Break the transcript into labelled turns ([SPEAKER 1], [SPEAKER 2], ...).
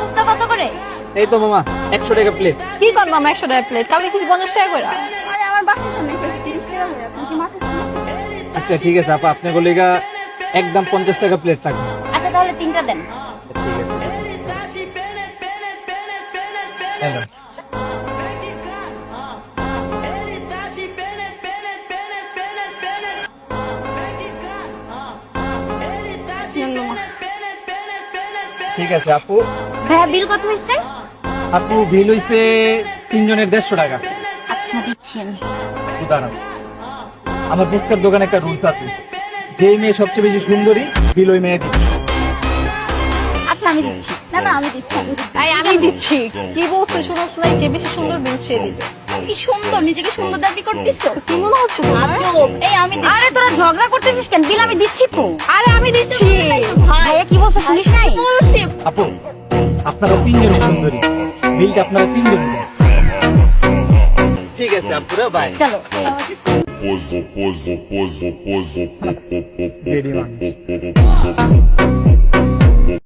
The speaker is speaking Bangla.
[SPEAKER 1] ফুচকা কত করে?
[SPEAKER 2] এই তো মামা 100 টাকা প্লেট।
[SPEAKER 3] কি কর মামা 100 টাকা প্লেট? কালকে কিছু 50 টাকা করে।
[SPEAKER 1] আরে আমার বাসার সামনে কইছি 30 টাকা করে, আপনি কি মাথা সমস্যা?
[SPEAKER 2] আচ্ছা ঠিক আছে আপা, আপনি বলিগা একদম 50 টাকা প্লেট থাকবে।
[SPEAKER 1] আচ্ছা তাহলে তিনটা দেন।
[SPEAKER 2] ঠিক আছে। হ্যালো। ঠিক আছে আপু।
[SPEAKER 1] ভাইয়া বিল কত হয়েছে?
[SPEAKER 2] আপু বিল হইছে 3 জনের 150 টাকা।
[SPEAKER 1] আচ্ছা দিচ্ছি আমি।
[SPEAKER 2] উদাহরণ, আমার ফুচকার দোকানে একটা রুলস আছে, যেই মেয়ে সবচেয়ে বেশি সুন্দরী বিল ওই মেয়ে দিচ্ছে।
[SPEAKER 1] আচ্ছা আমি দিচ্ছি। না না আমি দিচ্ছি, আমি দিচ্ছি।
[SPEAKER 3] এই আমি দিচ্ছি। কি বলছিস শুনোস নাই? যে বেশি সুন্দর বিল সে দিবে।
[SPEAKER 1] কি সুন্দর, নিজেকে সুন্দর দাবি করতেছো।
[SPEAKER 3] কি মনে হচ্ছে তোমার?
[SPEAKER 1] আজব। এই আমি দিচ্ছি। আরে তোরা ঝগড়া করতেছিস কেন? বিল আমি দিচ্ছি তো।
[SPEAKER 3] আরে আমি দিচ্ছি।
[SPEAKER 1] ভাইয়া কি বলছো শুনিস নাই?
[SPEAKER 3] বলছি।
[SPEAKER 2] আপু আপনারা 3 জনই সুন্দরী, বিলটা আপনারা 3 জনই দেন। ঠিক আছে আপুরা, বাই।
[SPEAKER 1] চলো।
[SPEAKER 2] রেডি মান।